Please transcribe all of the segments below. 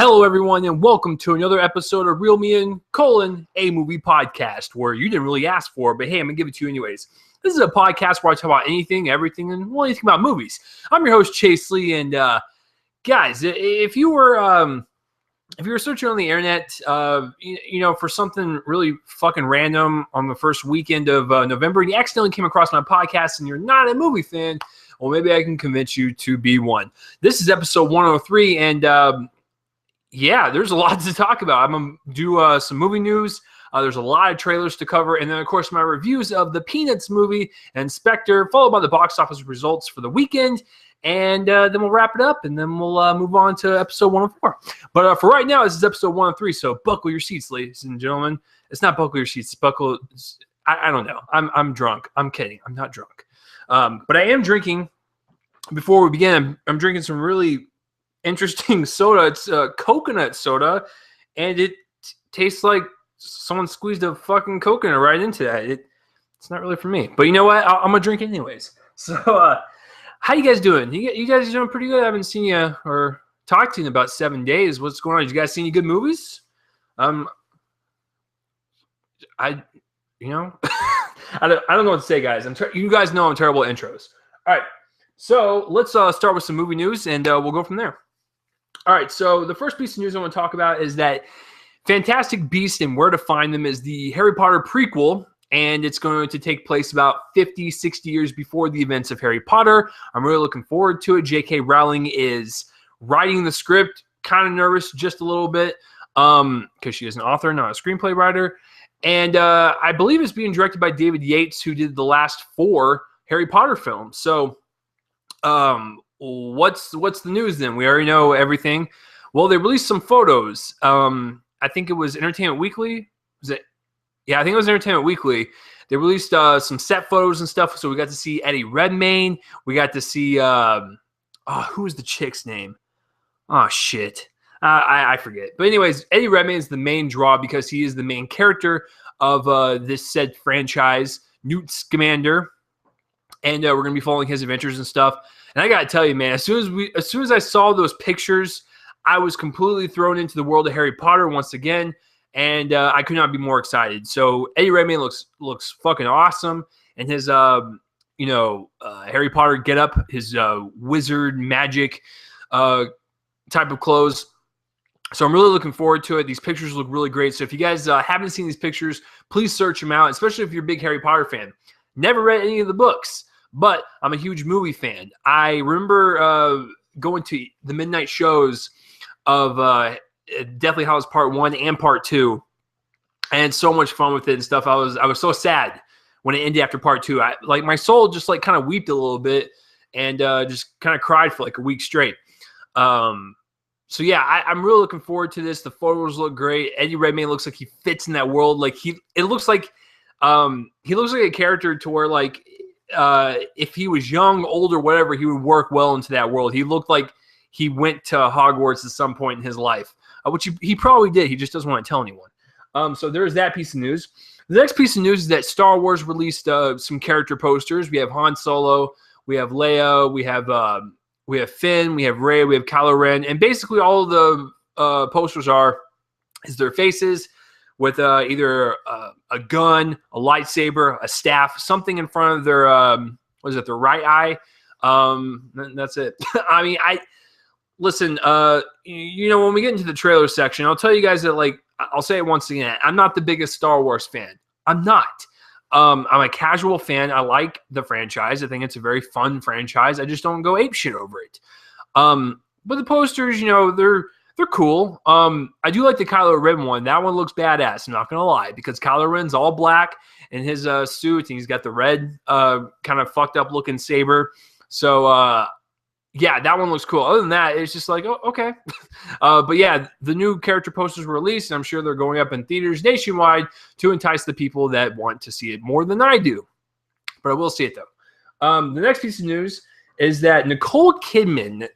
Hello, everyone, and welcome to another episode of Real Me and a movie podcast where you didn't really ask for, but hey, I'm going to give it to you anyways. This is a podcast where I talk about anything, everything, and anything about movies. I'm your host, Chase Lee, and guys, if you were searching on the internet, for something really fucking random on the first weekend of November, and you accidentally came across my podcast and you're not a movie fan, well, maybe I can convince you to be one. This is episode 103, and yeah, there's a lot to talk about. I'm going to do some movie news. There's a lot of trailers to cover. And then, of course, my reviews of the Peanuts movie and Spectre, followed by the box office results for the weekend. And then we'll wrap it up, and then we'll move on to episode 104. But for right now, this is episode 103, so buckle your seats, ladies and gentlemen. It's not buckle your seats. Buckle. I don't know. I'm drunk. I'm kidding. I'm not drunk. But I am drinking. Before we begin, I'm drinking some really interesting soda. It's coconut soda, and it tastes like someone squeezed a fucking coconut right into that. It's not really for me, but you know what? I'm gonna drink it anyways. So, how you guys doing? You guys are doing pretty good. I haven't seen you or talked to you in about 7 days. What's going on? Did you guys see any good movies? I I don't know what to say, guys. You guys know I'm terrible at intros. All right, so let's start with some movie news, and we'll go from there. All right, so the first piece of news I want to talk about is that Fantastic Beasts and Where to Find Them is the Harry Potter prequel, and it's going to take place about 50, 60 years before the events of Harry Potter. I'm really looking forward to it. J.K. Rowling is writing the script, kind of nervous just a little bit because she is an author, not a screenplay writer. And I believe it's being directed by David Yates, who did the last 4 Harry Potter films. So what's the news then? We already know everything. Well, they released some photos. I think it was Entertainment Weekly. Was it? Yeah, I think it was Entertainment Weekly. They released some set photos and stuff. So we got to see Eddie Redmayne. We got to see who was the chick's name? Oh shit, I forget. But anyways, Eddie Redmayne is the main draw because he is the main character of this said franchise, Newt Scamander, and we're gonna be following his adventures and stuff. And I gotta tell you, man, as soon as I saw those pictures, I was completely thrown into the world of Harry Potter once again, and I could not be more excited. So Eddie Redmayne looks fucking awesome, and his Harry Potter getup, his wizard magic type of clothes. So I'm really looking forward to it. These pictures look really great. So if you guys haven't seen these pictures, please search them out, especially if you're a big Harry Potter fan. Never read any of the books, but I'm a huge movie fan. I remember going to the midnight shows of Deathly Hallows Part 1 and Part 2. I had so much fun with it and stuff. I was so sad when it ended after Part 2. My soul just kind of weeped a little bit and just kind of cried for like a week straight. So yeah, I'm really looking forward to this. The photos look great. Eddie Redmayne looks like he fits in that world. It looks like he looks like a character to where if he was young, old, or whatever, he would work well into that world. He looked like he went to Hogwarts at some point in his life, which he probably did. He just doesn't want to tell anyone. So there's that piece of news. The next piece of news is that Star Wars released some character posters. We have Han Solo, we have Leia, we have Finn, we have Rey, we have Kylo Ren, and basically all of the posters is their faces with either a gun, a lightsaber, a staff, something in front of their their right eye. That's it. I mean, listen. When we get into the trailer section, I'll tell you guys that I'll say it once again. I'm not the biggest Star Wars fan. I'm not. I'm a casual fan. I like the franchise. I think it's a very fun franchise. I just don't go ape shit over it. But the posters, they're cool. I do like the Kylo Ren one. That one looks badass. I'm not gonna lie, because Kylo Ren's all black in his suit, and he's got the red kind of fucked up looking saber. So yeah, that one looks cool. Other than that, it's just like, oh, okay. But yeah, the new character posters were released, and I'm sure they're going up in theaters nationwide to entice the people that want to see it more than I do. But I will see it though. The next piece of news is that Nicole Kidman,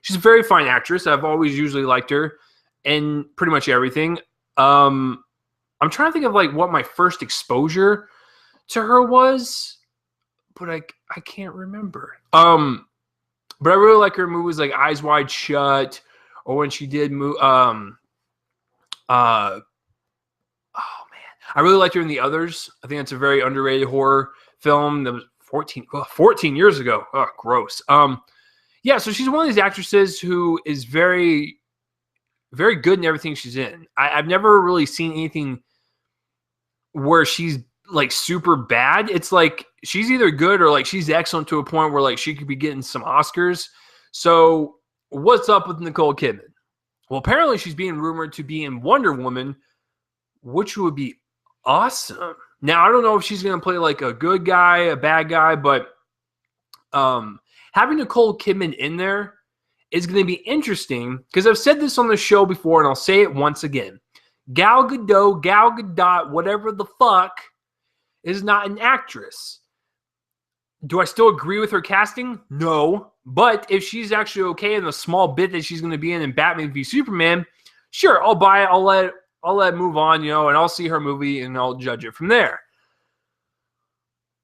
she's a very fine actress. I've always usually liked her in pretty much everything. I'm trying to think of what my first exposure to her was, but I can't remember. But I really like her movies like Eyes Wide Shut, or when she did oh man, I really liked her in The Others. I think it's a very underrated horror film that was 14 years ago. Oh, gross. Yeah, so she's one of these actresses who is very, very good in everything she's in. I've never really seen anything where she's like super bad. It's like she's either good or like she's excellent to a point where like she could be getting some Oscars. So what's up with Nicole Kidman? Well, apparently she's being rumored to be in Wonder Woman, which would be awesome. Now, I don't know if she's going to play like a good guy, a bad guy, but having Nicole Kidman in there is going to be interesting because I've said this on the show before and I'll say it once again. Gal Gadot, whatever the fuck, is not an actress. Do I still agree with her casting? No. But if she's actually okay in the small bit that she's going to be in Batman v Superman, sure, I'll buy it. I'll let it move on, and I'll see her movie and I'll judge it from there.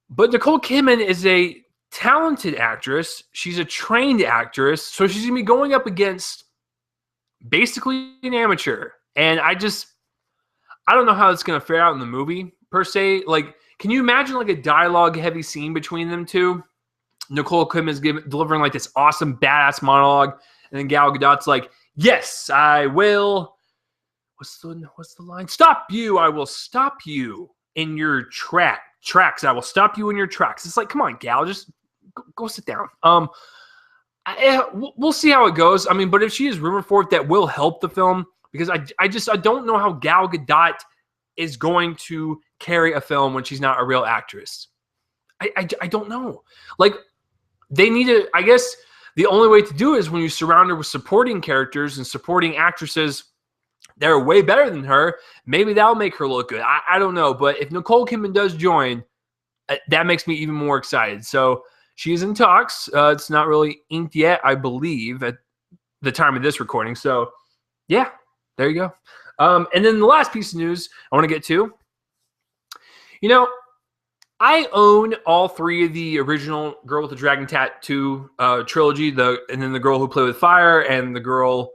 But Nicole Kidman is a talented actress. She's a trained actress. So she's going to be going up against basically an amateur. And I don't know how it's going to fare out in the movie, per se. Like, can you imagine like a dialogue-heavy scene between them two? Nicole Kidman's delivering like this awesome, badass monologue. And then Gal Gadot's like, yes, I will. What's the line? Stop you. I will stop you in your tracks. I will stop you in your tracks. It's like, come on, Gal, just go sit down. We'll see how it goes. I mean, but if she is rumored for it, that will help the film because I don't know how Gal Gadot is going to carry a film when she's not a real actress. I don't know. Like, they need to, I guess the only way to do it is when you surround her with supporting characters and supporting actresses that are way better than her. Maybe that'll make her look good. I don't know. But if Nicole Kidman does join, that makes me even more excited. So she's in talks. It's not really inked yet, I believe, at the time of this recording. So, yeah, there you go. And then the last piece of news I want to get to, I own all three of the original Girl with the Dragon Tattoo trilogy, and then the Girl Who Played with Fire and the Girl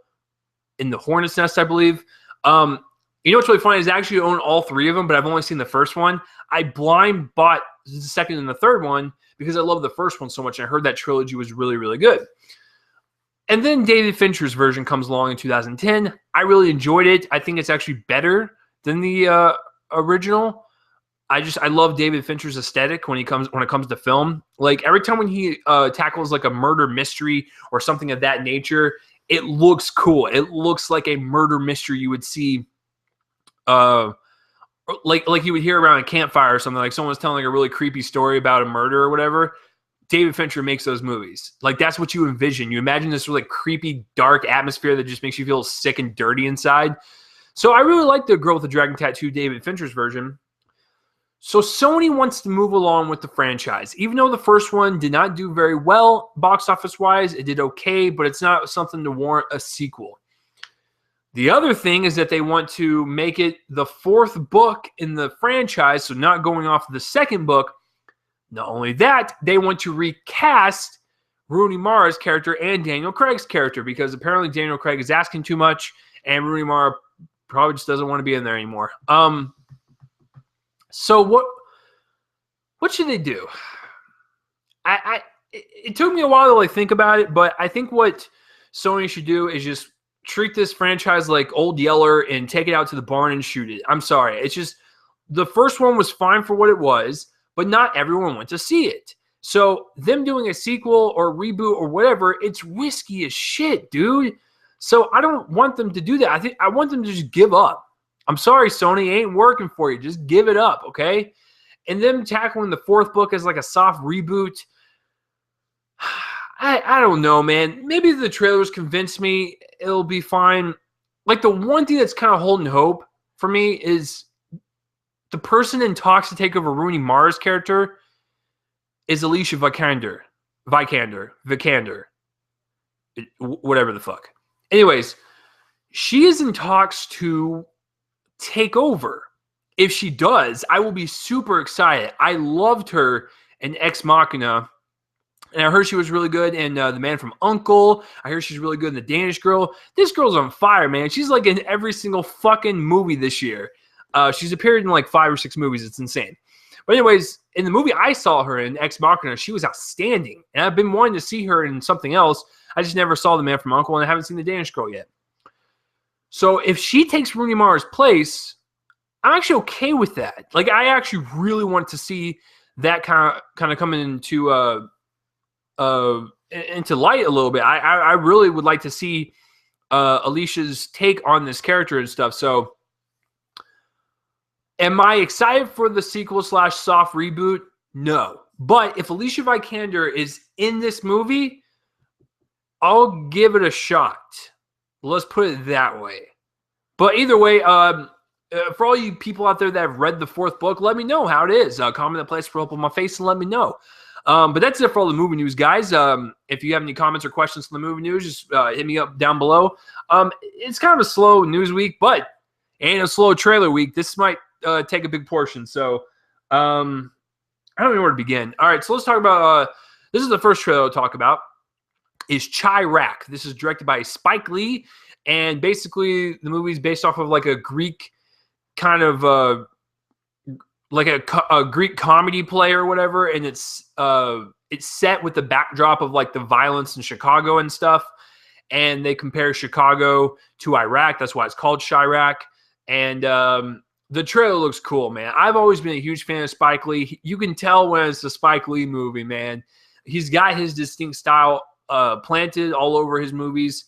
in the Hornet's Nest, I believe. What's really funny is I actually own all three of them, but I've only seen the first one. I blind bought the second and the third one because I love the first one so much. And I heard that trilogy was really, really good. And then David Fincher's version comes along in 2010. I really enjoyed it. I think it's actually better than the original. I love David Fincher's aesthetic when it comes to film. Like every time when he tackles like a murder mystery or something of that nature, it looks cool. It looks like a murder mystery you would see, like you would hear around a campfire or something. Like someone's telling like a really creepy story about a murder or whatever. David Fincher makes those movies. Like that's what you envision. You imagine this really creepy, dark atmosphere that just makes you feel sick and dirty inside. So I really like the Girl with the Dragon Tattoo, David Fincher's version. So Sony wants to move along with the franchise. Even though the first one did not do very well box office-wise, it did okay, but it's not something to warrant a sequel. The other thing is that they want to make it the fourth book in the franchise, so not going off of the second book. Not only that, they want to recast Rooney Mara's character and Daniel Craig's character because apparently Daniel Craig is asking too much and Rooney Mara probably just doesn't want to be in there anymore. So what should they do? It took me a while to like think about it, but I think what Sony should do is just treat this franchise like Old Yeller and take it out to the barn and shoot it. I'm sorry. It's just the first one was fine for what it was, but not everyone went to see it. So them doing a sequel or reboot or whatever, it's risky as shit, dude. So I don't want them to do that. I want them to just give up. I'm sorry, Sony, it ain't working for you. Just give it up, okay? And them tackling the fourth book as like a soft reboot, I don't know, man. Maybe the trailers convince me it'll be fine. Like the one thing that's kind of holding hope for me is the person in talks to take over Rooney Mara's character is Alicia Vikander, whatever the fuck. Anyways, she is in talks to take over. If she does, I will be super excited. I loved her in Ex Machina. And I heard she was really good in The Man from U.N.C.L.E. I hear she's really good in The Danish Girl. This girl's on fire, man. She's like in every single fucking movie this year. She's appeared in like 5 or 6 movies. It's insane. But anyways, in the movie I saw her in, Ex Machina, she was outstanding. And I've been wanting to see her in something else. I just never saw The Man from U.N.C.L.E. and I haven't seen The Danish Girl yet. So if she takes Rooney Mara's place, I'm actually okay with that. Like, I actually really want to see that kind of coming into light a little bit. I really would like to see Alicia's take on this character and stuff. So, am I excited for the sequel / soft reboot? No. But if Alicia Vikander is in this movie, I'll give it a shot. Let's put it that way. But either way, for all you people out there that have read the 4th book, let me know how it is. Comment that place for up on my face and let me know. But that's it for all the movie news, guys. If you have any comments or questions on the movie news, just hit me up down below. It's kind of a slow news week, but it ain't a slow trailer week. This might take a big portion. So I don't know where to begin. All right, so let's talk about this is the first trailer I'll talk about. Is Chiraq. This is directed by Spike Lee, and basically the movie is based off of like a Greek kind of like a Greek comedy play or whatever, and it's set with the backdrop of like the violence in Chicago and stuff, and they compare Chicago to Iraq. That's why it's called Chiraq, and the trailer looks cool, man. I've always been a huge fan of Spike Lee. You can tell when it's a Spike Lee movie, man. He's got his distinct style planted all over his movies.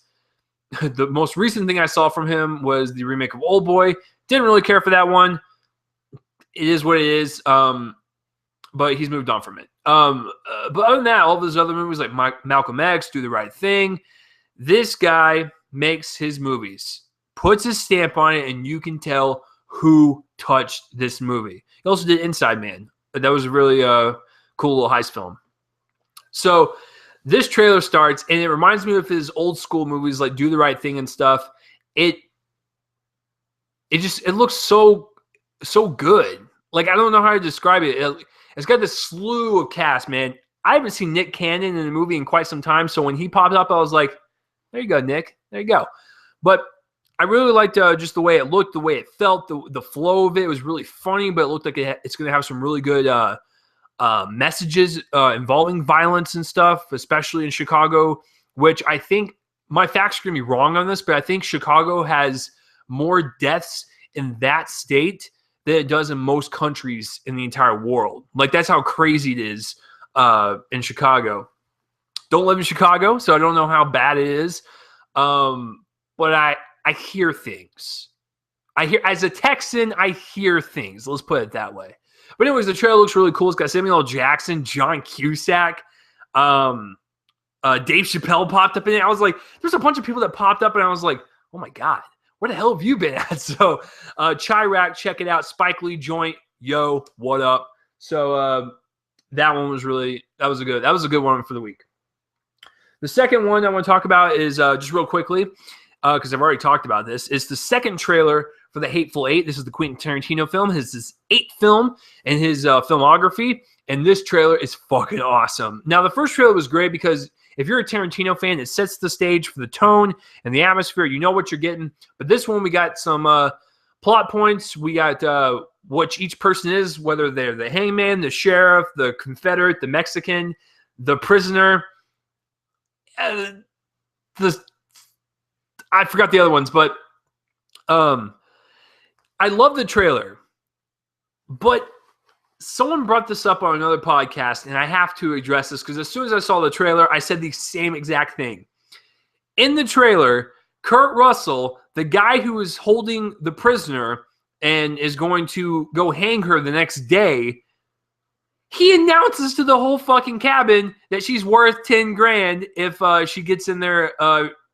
The most recent thing I saw from him was the remake of Oldboy. Didn't really care for that one. It is what it is. But he's moved on from it. But other than that, all those other movies like Malcolm X, Do the Right Thing, this guy makes his movies, puts his stamp on it, and you can tell who touched this movie. He also did Inside Man. That was a really cool little heist film. So this trailer starts, and it reminds me of his old school movies like Do the Right Thing and stuff. It looks so good. Like, I don't know how to describe it. It's got this slew of cast, man. I haven't seen Nick Cannon in a movie in quite some time, so when he popped up, I was like, there you go, Nick. There you go. But I really liked just the way it looked, the way it felt, the flow of it. It was really funny, but it looked like it's going to have some really good messages involving violence and stuff, especially in Chicago, which I think my facts are going to be wrong on this, but I think Chicago has more deaths in that state than it does in most countries in the entire world. Like, that's how crazy it is in Chicago. Don't live in Chicago, so I don't know how bad it is. But I hear things. As a Texan, I hear things. Let's put it that way. But anyways, the trailer looks really cool. It's got Samuel L. Jackson, John Cusack, Dave Chappelle popped up in it. I was like, there's a bunch of people that popped up, and I was like, oh my God, where the hell have you been at? So Chiraq, check it out. Spike Lee joint. Yo, what up? So that was a good one for the week. The second one I want to talk about is just real quickly, because I've already talked about this. It's the second trailer for The Hateful Eight. This is the Quentin Tarantino film. His 8th film in his filmography, and this trailer is fucking awesome. Now, the first trailer was great because if you're a Tarantino fan, it sets the stage for the tone and the atmosphere. You know what you're getting. But this one, we got some plot points. We got what each person is, whether they're the hangman, the sheriff, the Confederate, the Mexican, the prisoner. I forgot the other ones, but I love the trailer. But someone brought this up on another podcast, and I have to address this because as soon as I saw the trailer, I said the same exact thing. In the trailer, Kurt Russell, the guy who is holding the prisoner and is going to go hang her the next day, he announces to the whole fucking cabin that she's worth 10 grand if she gets in there,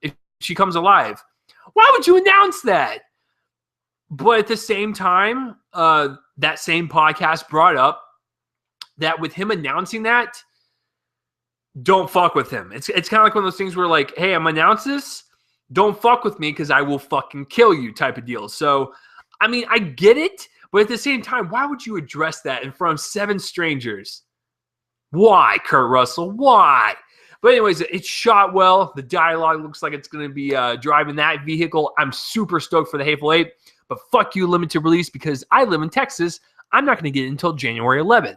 if she comes alive. Why would you announce that? But at the same time, that same podcast brought up that with him announcing that, don't fuck with him. It's kind of like one of those things where like, hey, I'm announcing this. Don't fuck with me because I will fucking kill you type of deal. So, I mean, I get it. But at the same time, why would you address that in front of 7 strangers? Why, Kurt Russell? Why? But anyways, it's shot well. The dialogue looks like it's going to be driving that vehicle. I'm super stoked for the Hateful Eight. But fuck you, limited release, because I live in Texas. I'm not going to get it until January 11th.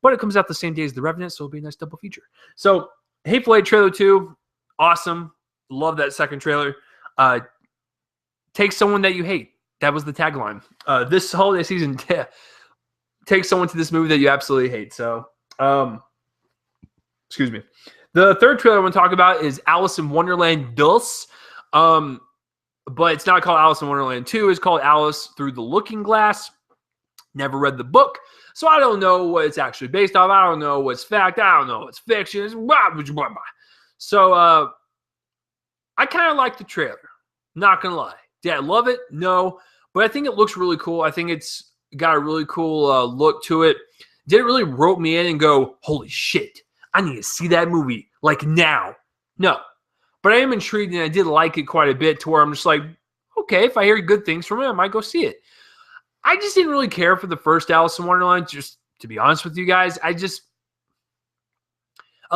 But it comes out the same day as The Revenant, so it'll be a nice double feature. So, Hateful Eight Trailer 2, awesome. Love that second trailer. Take someone that you hate. That was the tagline. This holiday season, take someone to this movie that you absolutely hate. So, excuse me. The third trailer I want to talk about is Alice in Wonderland Dulce. But it's not called Alice in Wonderland 2. It's called Alice Through the Looking Glass. Never read the book, so I don't know what it's actually based off. I don't know what's fact. I don't know what's fiction. It's blah, blah, blah, blah. So I kind of like the trailer. Not going to lie. Did I love it? No. But I think it looks really cool. I think it's got a really cool look to it. Did it really rope me in and go, holy shit, I need to see that movie like now? No. But I am intrigued, and I did like it quite a bit to where I'm just like, okay, if I hear good things from it, I might go see it. I just didn't really care for the first Alice in Wonderland, just to be honest with you guys. I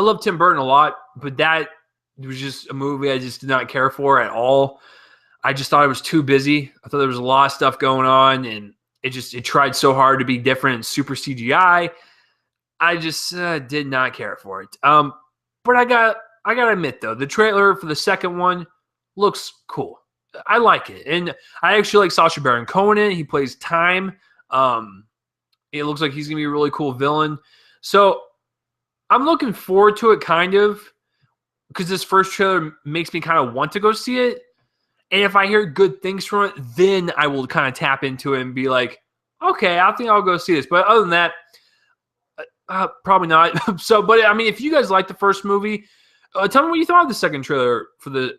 love Tim Burton a lot, but that was just a movie I just did not care for at all. I just thought it was too busy. I thought there was a lot of stuff going on, and it tried so hard to be different and super CGI. I just did not care for it. But I gotta admit, though, the trailer for the second one looks cool. I like it. And I actually like Sacha Baron Cohen in it. He plays Time. It looks like he's going to be a really cool villain. So I'm looking forward to it, kind of, because this first trailer makes me kind of want to go see it. And if I hear good things from it, then I will kind of tap into it and be like, okay, I think I'll go see this. But other than that, probably not. So, but I mean, if you guys like the first movie, tell me what you thought of the second trailer for the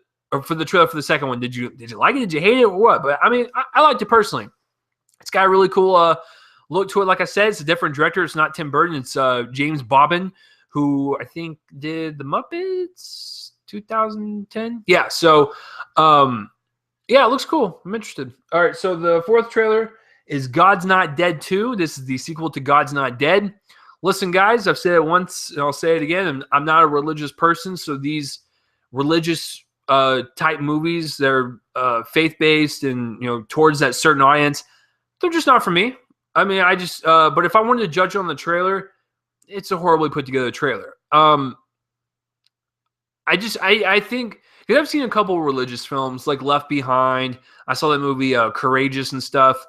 trailer for the second one. Did you like it? Did you hate it or what? But I mean, I liked it personally. It's got a really cool look to it. Like I said, it's a different director. It's not Tim Burton. It's James Bardem, who I think did The Muppets 2010. Yeah. So, yeah, it looks cool. I'm interested. All right. So the fourth trailer is God's Not Dead 2. This is the sequel to God's Not Dead. Listen, guys, I've said it once and I'll say it again. I'm not a religious person, so these religious type movies, they're faith-based and, you know, towards that certain audience, they're just not for me. I mean, but if I wanted to judge on the trailer, it's a horribly put together trailer. I think, because I've seen a couple of religious films like Left Behind. I saw that movie Courageous and stuff.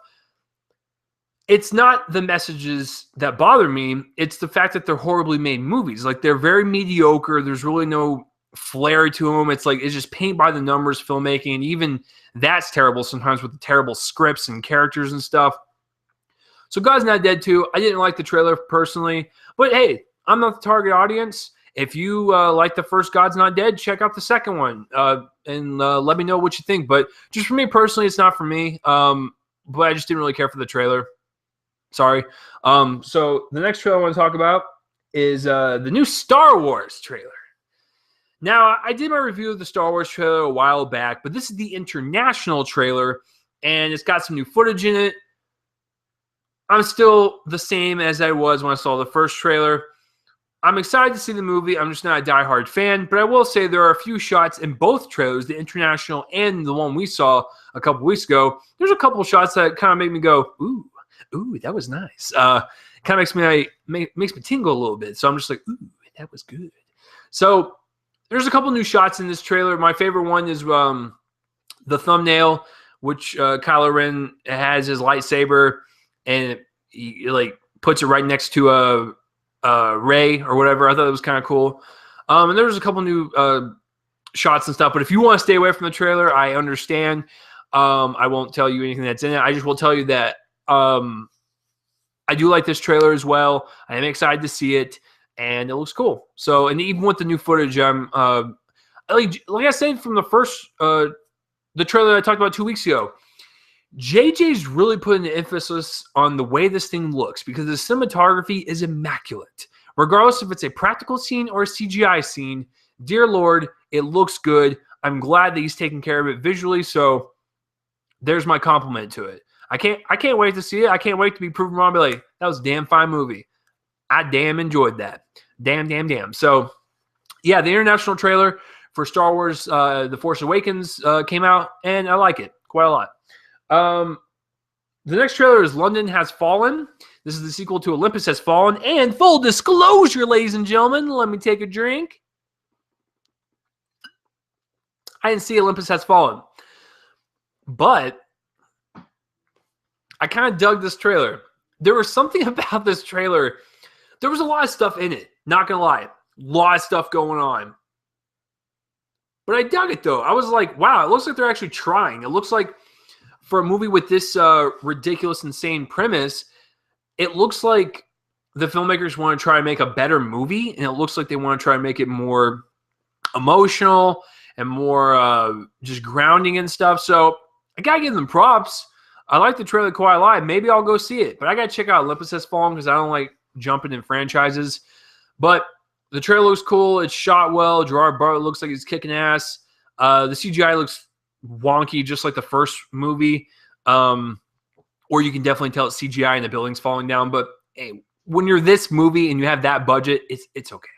It's not the messages that bother me. It's the fact that they're horribly made movies. Like, they're very mediocre. There's really no flair to them. It's like, it's just paint by the numbers filmmaking. And even that's terrible sometimes with the terrible scripts and characters and stuff. So God's Not Dead 2, I didn't like the trailer personally. But hey, I'm not the target audience. If you like the first God's Not Dead, check out the second one and let me know what you think. But just for me personally, it's not for me. But I just didn't really care for the trailer. Sorry. So the next trailer I want to talk about is the new Star Wars trailer. Now, I did my review of the Star Wars trailer a while back, but this is the international trailer, and it's got some new footage in it. I'm still the same as I was when I saw the first trailer. I'm excited to see the movie. I'm just not a diehard fan, but I will say there are a few shots in both trailers, the international and the one we saw a couple weeks ago. There's a couple shots that kind of make me go, ooh, that was nice. Kind of makes me tingle a little bit. So I'm just like, ooh, that was good. So there's a couple new shots in this trailer. My favorite one is the thumbnail, which Kylo Ren has his lightsaber, and he like puts it right next to Rey or whatever. I thought it was kind of cool. And there was a couple new shots and stuff. But if you want to stay away from the trailer, I understand. I won't tell you anything that's in it. I just will tell you that I do like this trailer as well. I am excited to see it, and it looks cool. So, and even with the new footage, I'm like I said from the first the trailer that I talked about 2 weeks ago, JJ's really putting the emphasis on the way this thing looks because the cinematography is immaculate. Regardless if it's a practical scene or a CGI scene, dear Lord, it looks good. I'm glad that he's taking care of it visually, so there's my compliment to it. I can't wait to see it. I can't wait to be proven wrong and be like, that was a damn fine movie. I damn enjoyed that. Damn. So, yeah, the international trailer for Star Wars The Force Awakens came out, and I like it quite a lot. The next trailer is London Has Fallen. This is the sequel to Olympus Has Fallen. And full disclosure, ladies and gentlemen, let me take a drink. I didn't see Olympus Has Fallen. But I kind of dug this trailer. There was something about this trailer. There was a lot of stuff in it. Not going to lie. A lot of stuff going on. But I dug it, though. I was like, wow, it looks like they're actually trying. It looks like for a movie with this ridiculous, insane premise, it looks like the filmmakers want to try to make a better movie, and it looks like they want to try to make it more emotional and more just grounding and stuff. So I got to give them props. I like the trailer quite a lot. Maybe I'll go see it. But I got to check out Olympus Has Fallen because I don't like jumping in franchises. But the trailer looks cool. It's shot well. Gerard Butler looks like he's kicking ass. The CGI looks wonky, just like the first movie. Or you can definitely tell it's CGI and the building's falling down. But hey, when you're this movie and you have that budget, it's okay.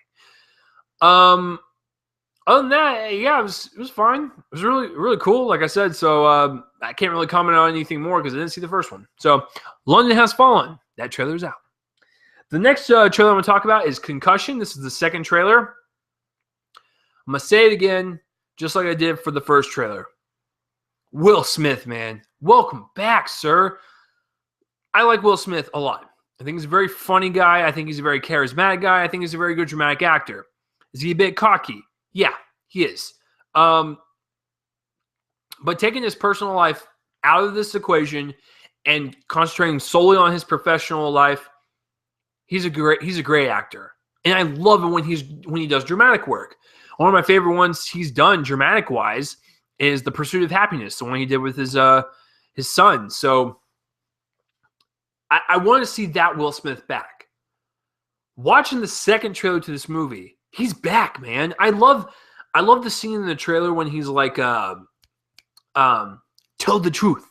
Other than that, yeah, it was fine. It was really, really cool, like I said. So I can't really comment on anything more because I didn't see the first one. So London Has Fallen. That trailer's out. The next trailer I'm going to talk about is Concussion. This is the second trailer. I'm going to say it again, just like I did for the first trailer. Will Smith, man. Welcome back, sir. I like Will Smith a lot. I think he's a very funny guy. I think he's a very charismatic guy. I think he's a very good dramatic actor. Is he a bit cocky? Yeah, he is. But taking his personal life out of this equation and concentrating solely on his professional life, he's a great actor. And I love it when he does dramatic work. One of my favorite ones he's done dramatic-wise is The Pursuit of Happiness, the one he did with his son. So I want to see that Will Smith back. Watching the second trailer to this movie, he's back, man. I love the scene in the trailer when he's like, tell the truth.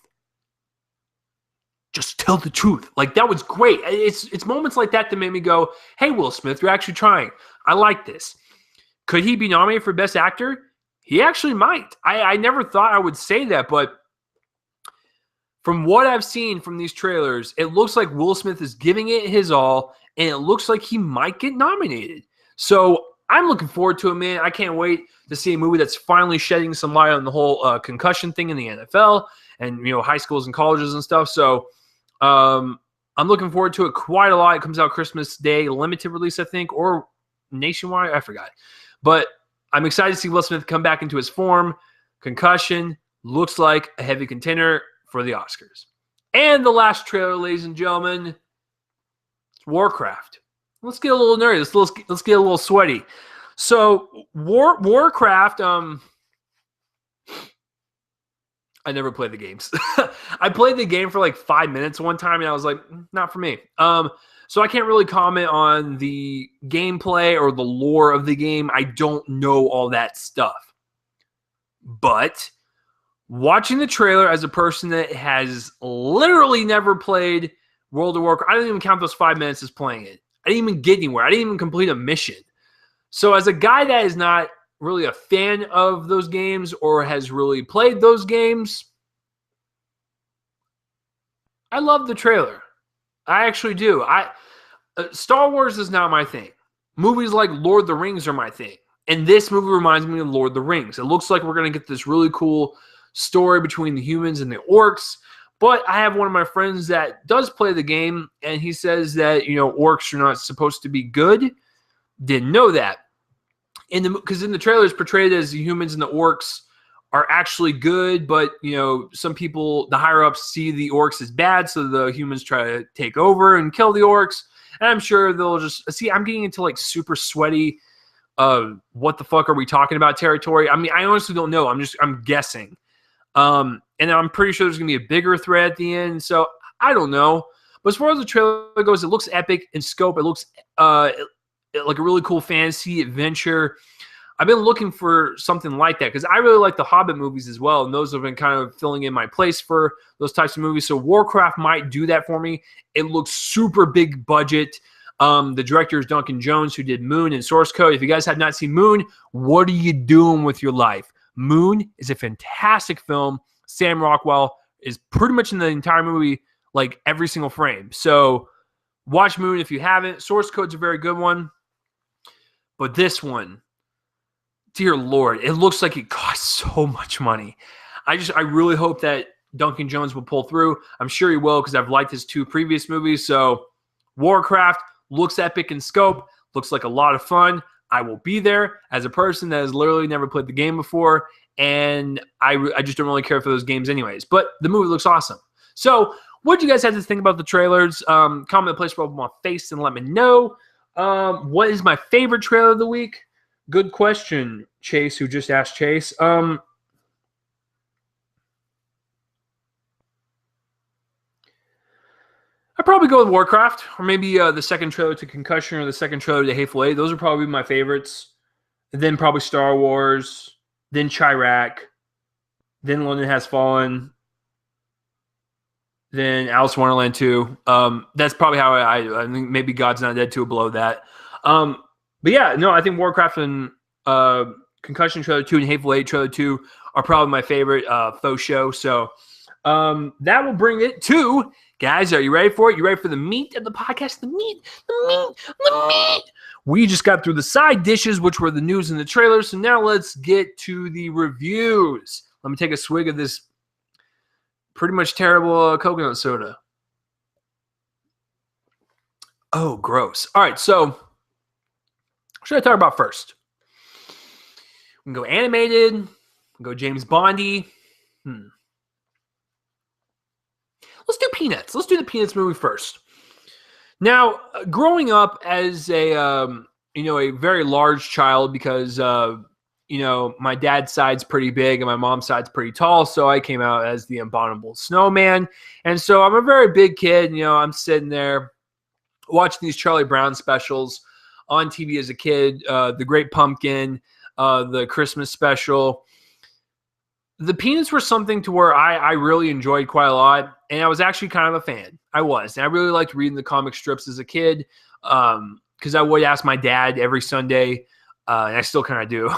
Just tell the truth. Like, that was great. It's moments like that made me go, hey, Will Smith, you're actually trying. I like this. Could he be nominated for Best Actor? He actually might. I never thought I would say that, but from what I've seen from these trailers, it looks like Will Smith is giving it his all, and it looks like he might get nominated. So I'm looking forward to it, man. I can't wait to see a movie that's finally shedding some light on the whole concussion thing in the NFL and, high schools and colleges and stuff. So I'm looking forward to it quite a lot. It comes out Christmas Day, limited release, I think, or nationwide. I forgot. But I'm excited to see Will Smith come back into his form. Concussion looks like a heavy contender for the Oscars. And the last trailer, ladies and gentlemen, it's Warcraft. Let's get a little nerdy. Let's get a little sweaty. So Warcraft, I never played the games. I played the game for like 5 minutes one time, and I was like, not for me. So I can't really comment on the gameplay or the lore of the game. I don't know all that stuff. But watching the trailer as a person that has literally never played World of Warcraft, I didn't even count those 5 minutes as playing it. I didn't even get anywhere. I didn't even complete a mission. So as a guy that is not really a fan of those games or has really played those games, I love the trailer. I actually do. Star Wars is not my thing. Movies like Lord of the Rings are my thing. And this movie reminds me of Lord of the Rings. It looks like we're going to get this really cool story between the humans and the orcs. But I have one of my friends that does play the game, and he says that, orcs are not supposed to be good. Didn't know that. Because in the trailer, it's portrayed as the humans and the orcs are actually good, but, some people, the higher-ups, see the orcs as bad, so the humans try to take over and kill the orcs. And I'm sure they'll just... See, I'm getting into, like, super sweaty, what the fuck are we talking about territory. I mean, I honestly don't know. I'm guessing. And I'm pretty sure there's going to be a bigger threat at the end, so I don't know. But as far as the trailer goes, it looks epic in scope. It looks like a really cool fantasy adventure. I've been looking for something like that because I really like the Hobbit movies as well, and those have been kind of filling in my place for those types of movies. So Warcraft might do that for me. It looks super big budget. The director is Duncan Jones, who did Moon and Source Code. If you guys have not seen Moon, what are you doing with your life? Moon is a fantastic film. Sam Rockwell is pretty much in the entire movie, like every single frame. So watch Moon if you haven't. Source Code's a very good one. But this one, dear Lord, it looks like it costs so much money. I really hope that Duncan Jones will pull through. I'm sure he will because I've liked his 2 previous movies. So Warcraft looks epic in scope, looks like a lot of fun. I will be there as a person that has literally never played the game before, and I just don't really care for those games anyways. But the movie looks awesome. So what do you guys have to think about the trailers? Comment in the place above my face and let me know. What is my favorite trailer of the week? Good question, Chase, who just asked Chase. I'd probably go with Warcraft, or maybe the second trailer to Concussion or the second trailer to Hateful Eight. Those are probably my favorites. And then probably Star Wars, then Chiraq, then London Has Fallen, then Alice in Wonderland 2. That's probably how I think maybe God's Not Dead 2 below that. But yeah, no, I think Warcraft and Concussion trailer 2 and Hateful Eight trailer 2 are probably my favorite faux show. So that will bring it to... Guys, are you ready for it? You ready for the meat of the podcast? The meat. We just got through the side dishes, which were the news and the trailers. So now let's get to the reviews. Let me take a swig of this pretty much terrible coconut soda. Oh, gross. All right, so what should I talk about first? We can go animated. We can go James Bondy. Let's do Peanuts. Let's do the Peanuts movie first. Now, growing up as a very large child, because my dad's side's pretty big and my mom's side's pretty tall, so I came out as the abominable snowman. And so I'm a very big kid. I'm sitting there watching these Charlie Brown specials on TV as a kid, The Great Pumpkin, the Christmas special. The Peanuts were something to where I really enjoyed quite a lot, and I was actually kind of a fan. I was. And I really liked reading the comic strips as a kid because I would ask my dad every Sunday, and I still kind of do,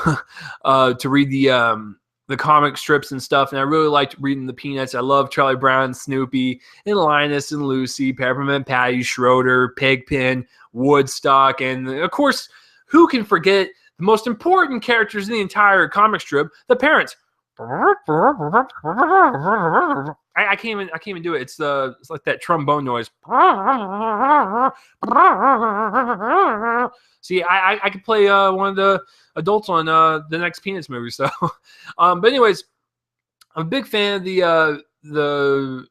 to read the comic strips and stuff, and I really liked reading the Peanuts. I love Charlie Brown, Snoopy, and Linus and Lucy, Peppermint Patty, Schroeder, Pigpen, Woodstock, and, of course, who can forget the most important characters in the entire comic strip, the parents. I can't even do it. It's like that trombone noise. See, I could play one of the adults on the next Peanuts movie. So, but anyways, I'm a big fan of the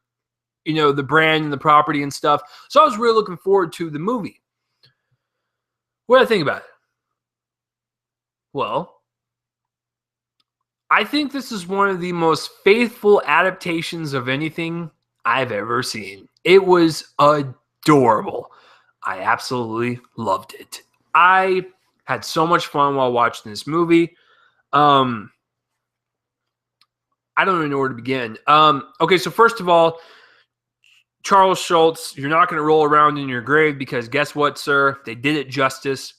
brand and the property and stuff. So I was really looking forward to the movie. What did I think about it? Well, I think this is one of the most faithful adaptations of anything I've ever seen. It was adorable. I absolutely loved it. I had so much fun while watching this movie. I don't even know where to begin. Okay, so first of all, Charles Schultz, you're not going to roll around in your grave because guess what, sir? They did it justice.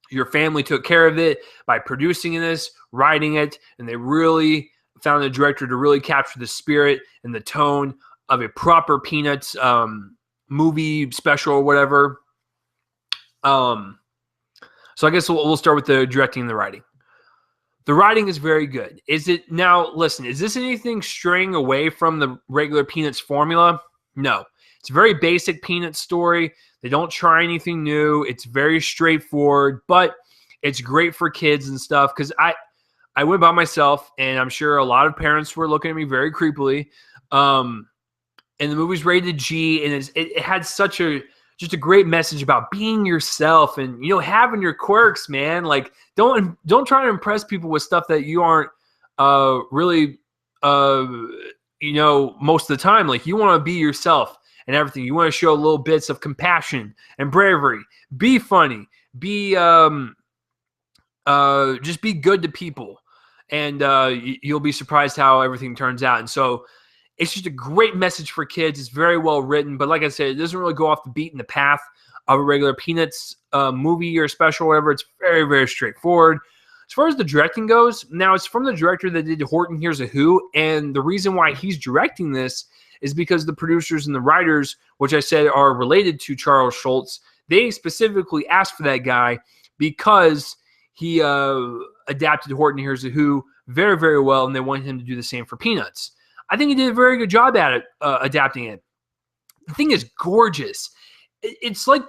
Your family took care of it by producing this, writing it, and they really found a director to really capture the spirit and the tone of a proper Peanuts movie special or whatever. So I guess we'll start with the directing and the writing. The writing is very good. Is it now? Listen, is this anything straying away from the regular Peanuts formula? No. It's a very basic Peanuts story. They don't try anything new. It's very straightforward, but it's great for kids and stuff. Because I went by myself, and I'm sure a lot of parents were looking at me very creepily. And the movie's rated G, and it had just a great message about being yourself and having your quirks, man. Like don't try to impress people with stuff that you aren't really most of the time. Like you want to be yourself and everything. You want to show little bits of compassion and bravery. Be funny. Be just be good to people, and you'll be surprised how everything turns out. And so it's just a great message for kids. It's very well written, but like I said, it doesn't really go off the beaten path of a regular Peanuts movie or special or whatever. It's very, very straightforward. As far as the directing goes, now it's from the director that did Horton Hears a Who, and the reason why he's directing this is because the producers and the writers, which I said are related to Charles Schultz, they specifically asked for that guy because he adapted Horton Hears a Who very, very well, and they wanted him to do the same for Peanuts. I think he did a very good job at it, adapting it. The thing is gorgeous. It's like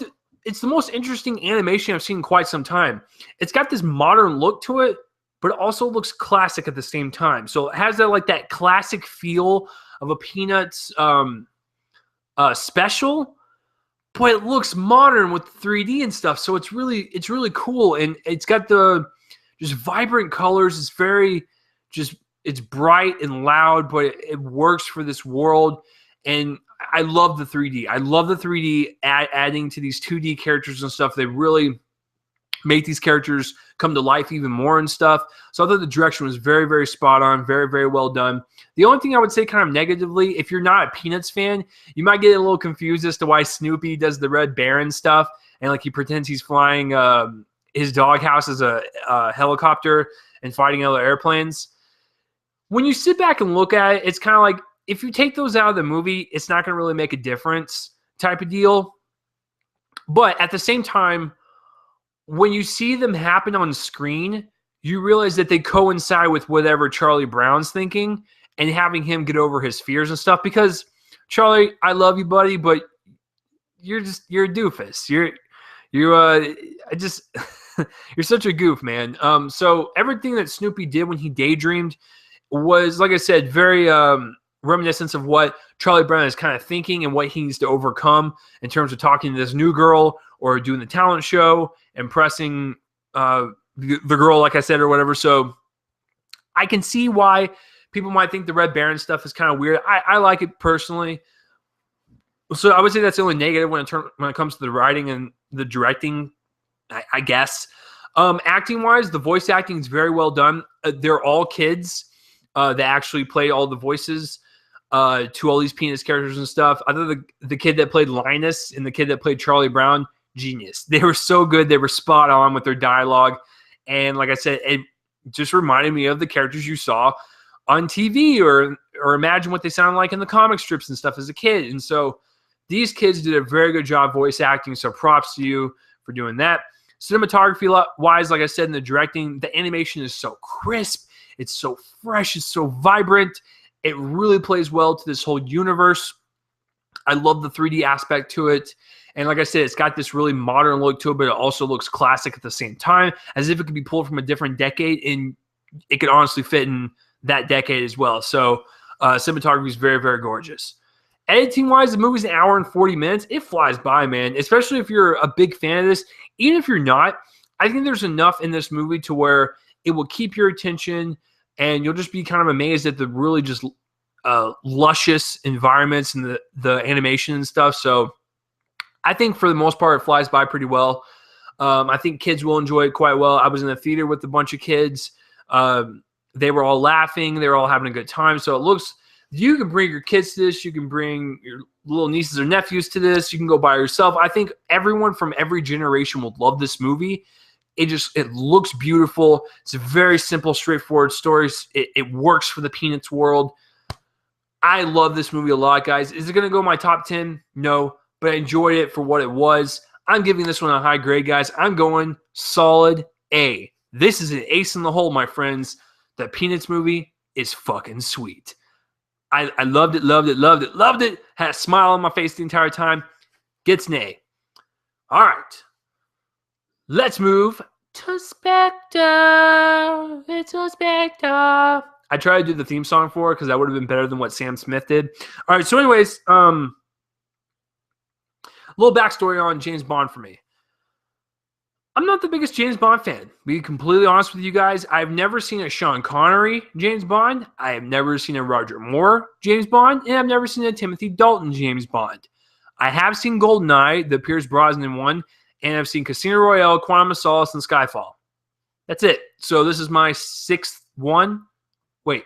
it's the most interesting animation I've seen in quite some time. It's got this modern look to it, but it also looks classic at the same time. So it has that classic feel of a Peanuts special, but it looks modern with 3D and stuff. So it's really cool, and it's got the just vibrant colors. It's very it's bright and loud, but it works for this world. And I love the 3D. I love the 3D adding to these 2D characters and stuff. They really make these characters come to life even more and stuff. So I thought the direction was very, very spot on, very, very well done. The only thing I would say kind of negatively, if you're not a Peanuts fan, you might get a little confused as to why Snoopy does the Red Baron stuff and like he pretends he's flying his doghouse as a helicopter and fighting other airplanes. When you sit back and look at it, it's kind of like, if you take those out of the movie, it's not going to really make a difference type of deal. But at the same time, when you see them happen on screen, you realize that they coincide with whatever Charlie Brown's thinking and having him get over his fears and stuff. Because, Charlie, I love you, buddy, but you're a doofus. You're such a goof, man. So everything that Snoopy did when he daydreamed was, like I said, very reminiscent of what Charlie Brown is kind of thinking and what he needs to overcome in terms of talking to this new girl or doing the talent show, impressing the girl, like I said, or whatever. So I can see why people might think the Red Baron stuff is kind of weird. I like it personally. So I would say that's the only negative when it comes to the writing and the directing, I guess. Acting-wise, the voice acting is very well done. They're all kids that actually play all the voices to all these Peanuts characters and stuff. I thought the kid that played Linus and the kid that played Charlie Brown, genius. They were so good. They were spot on with their dialogue. And like I said, it just reminded me of the characters you saw on TV or imagine what they sound like in the comic strips and stuff as a kid. And so these kids did a very good job voice acting. So props to you for doing that. Cinematography-wise, like I said, in the directing, the animation is so crisp. It's so fresh. It's so vibrant. It really plays well to this whole universe. I love the 3D aspect to it. And like I said, it's got this really modern look to it, but it also looks classic at the same time, as if it could be pulled from a different decade, and it could honestly fit in that decade as well. So cinematography is very, very gorgeous. Editing-wise, the movie's an hour and 40 minutes. It flies by, man, especially if you're a big fan of this. Even if you're not, I think there's enough in this movie to where it will keep your attention, and you'll just be kind of amazed at the really just luscious environments and the animation and stuff. So I think for the most part, it flies by pretty well. I think kids will enjoy it quite well. I was in the theater with a bunch of kids. They were all laughing. They were all having a good time. So it looks, you can bring your kids to this. You can bring your little nieces or nephews to this. You can go by yourself. I think everyone from every generation will love this movie. It looks beautiful. It's a very simple, straightforward story. It works for the Peanuts world. I love this movie a lot, guys. Is it going to go in my top 10? No, but I enjoyed it for what it was. I'm giving this one a high grade, guys. I'm going solid A. This is an ace in the hole, my friends. The Peanuts movie is fucking sweet. I loved it, loved it, loved it, loved it. Had a smile on my face the entire time. Gets an A. All right. Let's move to Spectre. It's a Spectre. I tried to do the theme song for it because that would have been better than what Sam Smith did. All right, so anyways, a little backstory on James Bond for me. I'm not the biggest James Bond fan. To be completely honest with you guys, I've never seen a Sean Connery James Bond. I have never seen a Roger Moore James Bond. And I've never seen a Timothy Dalton James Bond. I have seen GoldenEye, the Pierce Brosnan one, and I've seen Casino Royale, Quantum of Solace, and Skyfall. That's it. So this is my sixth one. Wait.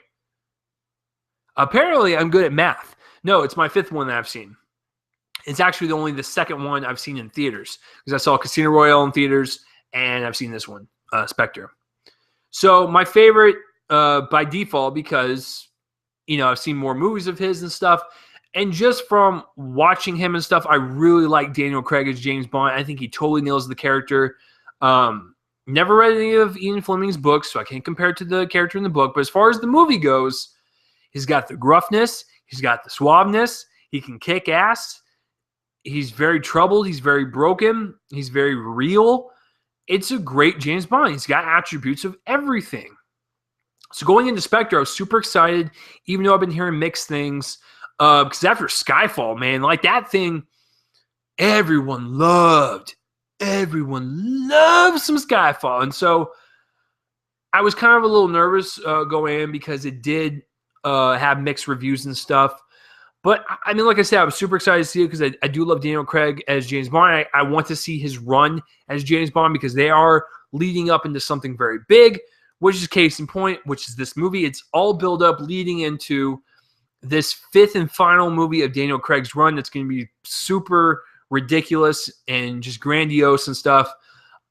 Apparently, I'm good at math. No, it's my fifth one that I've seen. It's actually only the second one I've seen in theaters, because I saw Casino Royale in theaters and I've seen this one, Spectre. So my favorite by default, because, you know, I've seen more movies of his and stuff. And just from watching him and stuff, I really like Daniel Craig as James Bond. I think he totally nails the character. Never read any of Ian Fleming's books, so I can't compare it to the character in the book. But as far as the movie goes, he's got the gruffness. He's got the suaveness. He can kick ass. He's very troubled. He's very broken. He's very real. It's a great James Bond. He's got attributes of everything. So going into Spectre, I was super excited, even though I've been hearing mixed things. Because after Skyfall, man, like that thing, everyone loved. Everyone loves some Skyfall. And so I was kind of a little nervous going in, because it did have mixed reviews and stuff. But, I mean, like I said, I was super excited to see it, because I do love Daniel Craig as James Bond. I want to see his run as James Bond, because they are leading up into something very big, which is case in point, which is this movie. It's all build up leading into this fifth and final movie of Daniel Craig's run that's going to be super ridiculous and just grandiose and stuff.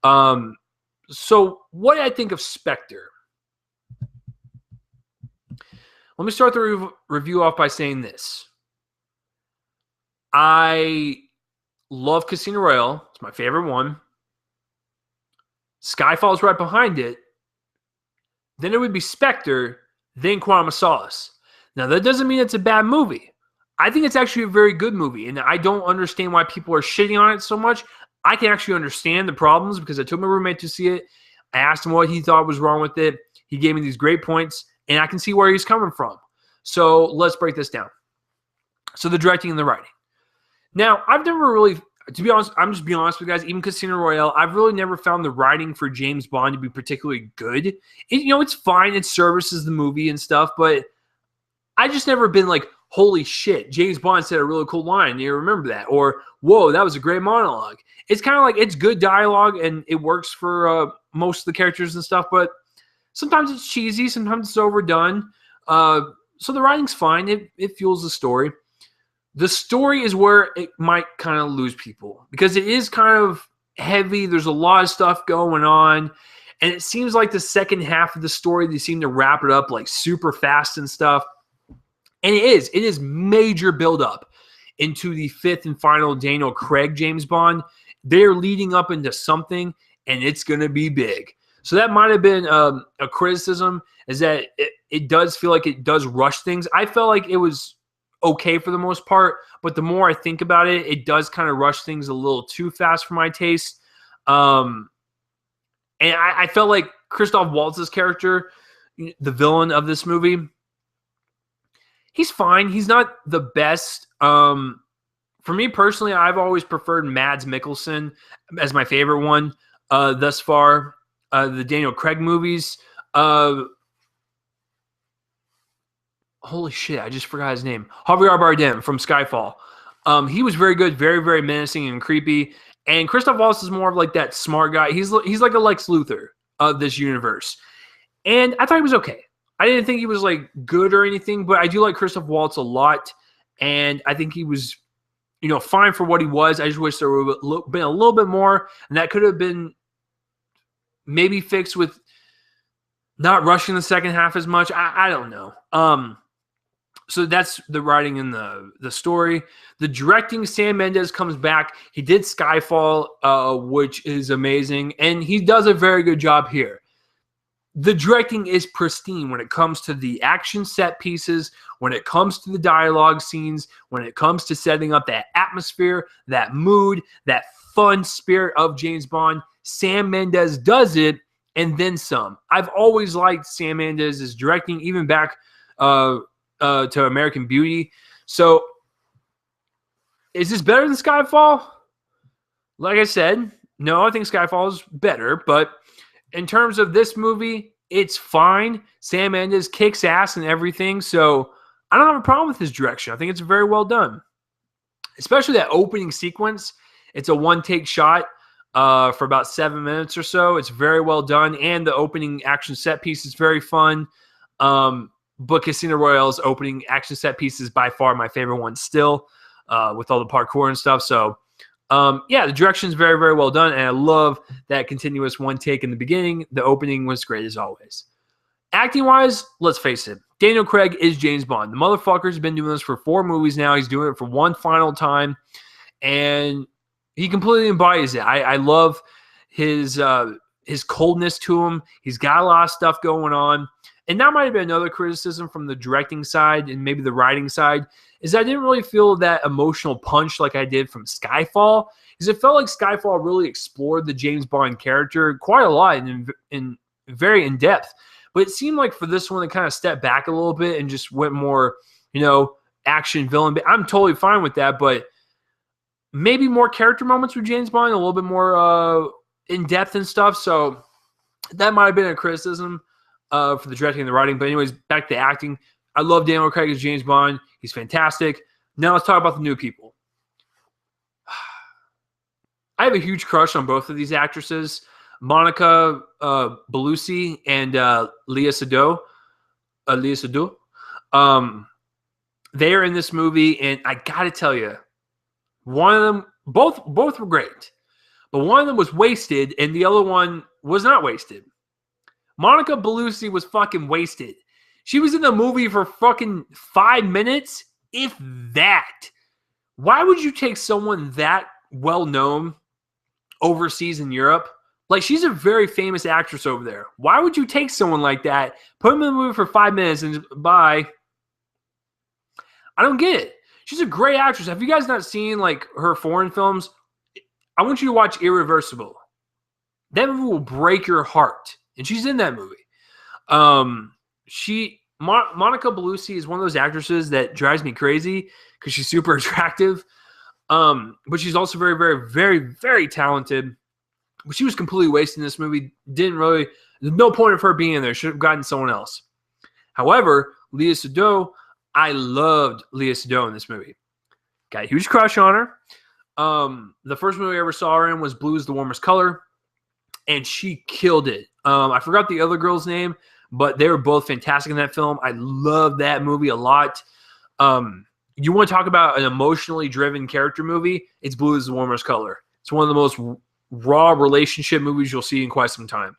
So what did I think of Spectre? Let me start the review off by saying this. I love Casino Royale. It's my favorite one. Skyfall's right behind it. Then it would be Spectre, then Quantum of Solace. Now, that doesn't mean it's a bad movie. I think it's actually a very good movie, and I don't understand why people are shitting on it so much. I can actually understand the problems, because I took my roommate to see it. I asked him what he thought was wrong with it. He gave me these great points, and I can see where he's coming from. So let's break this down. So the directing and the writing. Now, I've never really, to be honest, I'm just being honest with you guys, even Casino Royale, I've really never found the writing for James Bond to be particularly good. It's fine. It services the movie and stuff, but I just never been like, holy shit, James Bond said a really cool line. You remember that? Or, whoa, that was a great monologue. It's kind of like, it's good dialogue and it works for most of the characters and stuff, but sometimes it's cheesy, sometimes it's overdone. So the writing's fine. It fuels the story. The story is where it might kind of lose people, because it is kind of heavy. There's a lot of stuff going on. And it seems like the second half of the story, they seem to wrap it up like super fast and stuff. And it is major buildup into the fifth and final Daniel Craig James Bond. They're leading up into something, and it's going to be big. So that might have been a criticism, is that it does feel like it does rush things. I felt like it was okay for the most part, but the more I think about it, it does kind of rush things a little too fast for my taste. And I felt like Christoph Waltz's character, the villain of this movie, he's fine. He's not the best. For me personally, I've always preferred Mads Mikkelsen as my favorite one thus far. The Daniel Craig movies. Holy shit, I just forgot his name. Javier Bardem from Skyfall. He was very good, very, very menacing and creepy. And Christoph Waltz is more of like that smart guy. He's like a Lex Luthor of this universe. And I thought he was okay. I didn't think he was like good or anything, but I do like Christoph Waltz a lot. And I think he was, fine for what he was. I just wish there would have been a little bit more. And that could have been maybe fixed with not rushing the second half as much. I don't know. So that's the writing and the story. The directing, Sam Mendes comes back. He did Skyfall, which is amazing. And he does a very good job here. The directing is pristine when it comes to the action set pieces, when it comes to the dialogue scenes, when it comes to setting up that atmosphere, that mood, that fun spirit of James Bond. Sam Mendes does it, and then some. I've always liked Sam Mendes' directing, even back to American Beauty. So, is this better than Skyfall? Like I said, no, I think Skyfall is better, but in terms of this movie, it's fine. Sam Mendes kicks ass and everything, so I don't have a problem with his direction. I think it's very well done. Especially that opening sequence. It's a one-take shot for about 7 minutes or so. It's very well done, and the opening action set piece is very fun. But Casino Royale's opening action set piece is by far my favorite one still. with all the parkour and stuff. So, yeah, the direction is very, very well done. And I love that continuous one take in the beginning. The opening was great as always. Acting-wise, let's face it, Daniel Craig is James Bond. The motherfucker's been doing this for 4 movies now. He's doing it for one final time, and he completely embodies it. I love his coldness to him. He's got a lot of stuff going on. And that might have been another criticism from the directing side and maybe the writing side, is I didn't really feel that emotional punch like I did from Skyfall, because it felt like Skyfall really explored the James Bond character quite a lot and very in-depth. But it seemed like for this one, they kind of stepped back a little bit and just went more, action villain. I'm totally fine with that, but maybe more character moments with James Bond, a little bit more in-depth and stuff. So that might have been a criticism for the directing and the writing. But anyways, back to acting. I love Daniel Craig as James Bond. He's fantastic. Now let's talk about the new people. I have a huge crush on both of these actresses. Monica Bellucci and Léa Seydoux. They are in this movie, and I gotta tell you, one of them, both were great, but one of them was wasted, and the other one was not wasted. Monica Bellucci was fucking wasted. She was in the movie for fucking 5 minutes, if that. Why would you take someone that well known overseas in Europe? Like, she's a very famous actress over there. Why would you take someone like that, put them in the movie for 5 minutes, and bye? I don't get it. She's a great actress. Have you guys not seen, like, her foreign films? I want you to watch Irreversible. That movie will break your heart. And she's in that movie. Monica Bellucci is one of those actresses that drives me crazy because she's super attractive. But she's also very, very, very, very talented. But she was completely wasted in this movie. There's no point of her being in there. Should have gotten someone else. However, Léa Seydoux, I loved Léa Seydoux in this movie. Got a huge crush on her. The first movie I ever saw her in was Blue is the Warmest Color, and she killed it. I forgot the other girl's name, but they were both fantastic in that film. I love that movie a lot. You want to talk about an emotionally driven character movie? It's Blue is the Warmest Color. It's one of the most raw relationship movies you'll see in quite some time.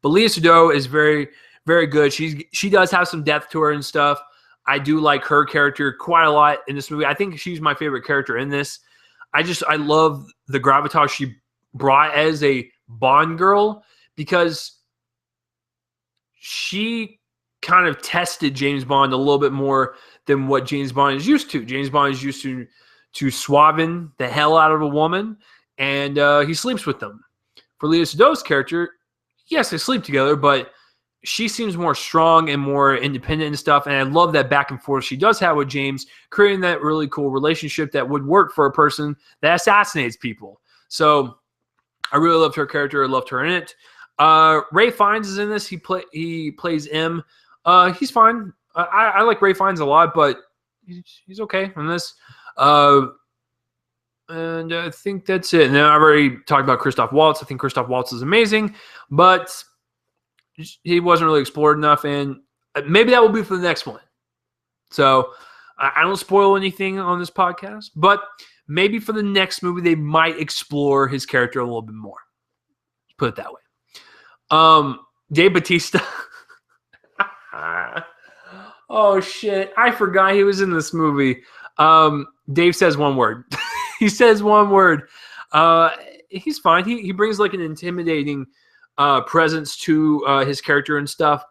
But Léa Seydoux is very, very good. She does have some depth to her and stuff. I do like her character quite a lot in this movie. I think she's my favorite character in this. I love the gravitas she brought as a Bond girl, because she kind of tested James Bond a little bit more than what James Bond is used to. James Bond is used to swabbing the hell out of a woman, and he sleeps with them. For Léa Seydoux's character, yes, they sleep together, but she seems more strong and more independent and stuff, and I love that back and forth she does have with James, creating that really cool relationship that would work for a person that assassinates people. So I really loved her character. I loved her in it. Ray Fiennes is in this. He plays M. He's fine. I like Ray Fiennes a lot, but he's okay in this. And I think that's it. And then I already talked about Christoph Waltz. I think Christoph Waltz is amazing, but he wasn't really explored enough, and maybe that will be for the next one. So I don't spoil anything on this podcast, but maybe for the next movie they might explore his character a little bit more. Put it that way. Dave Bautista. Oh shit! I forgot he was in this movie. Dave says one word. He says one word. He's fine. He brings like an intimidating presence to his character and stuff.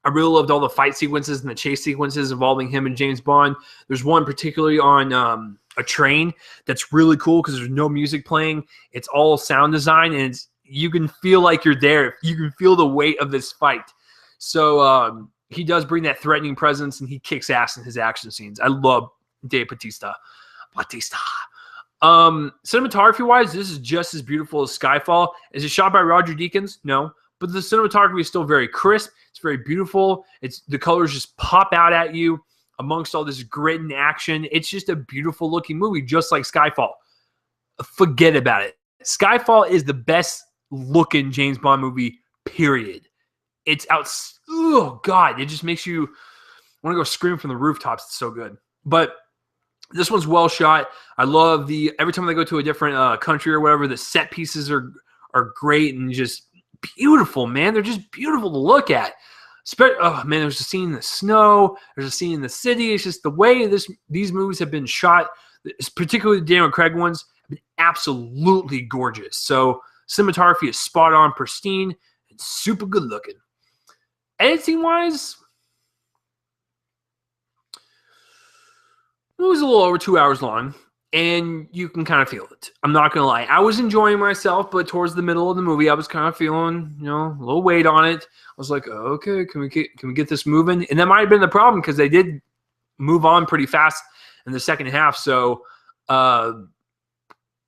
I really loved all the fight sequences and the chase sequences involving him and James Bond. There's one particularly on a train that's really cool because there's no music playing. It's all sound design, and you can feel like you're there. You can feel the weight of this fight. So he does bring that threatening presence, and he kicks ass in his action scenes. I love Dave Bautista. Cinematography-wise, this is just as beautiful as Skyfall. Is it shot by Roger Deakins? No. But the cinematography is still very crisp. It's very beautiful. The colors just pop out at you amongst all this grit and action. It's just a beautiful-looking movie, just like Skyfall. Forget about it. Skyfall is the best-looking James Bond movie, period. It's out. Oh, God. It just makes you want to go scream from the rooftops. It's so good. But This one's well shot. I love every time they go to a different country or whatever, the set pieces are great and just beautiful, man. They're just beautiful to look at. Oh man, there's a scene in the snow. There's a scene in the city. It's just the way these movies have been shot, particularly the Daniel Craig ones, have been absolutely gorgeous. So cinematography is spot on, pristine, and super good looking. Editing wise, it was a little over 2 hours long, and you can kind of feel it. I'm not going to lie. I was enjoying myself, but towards the middle of the movie, I was kind of feeling, a little weight on it. I was like, okay, can we get this moving? And that might have been the problem because they did move on pretty fast in the second half. So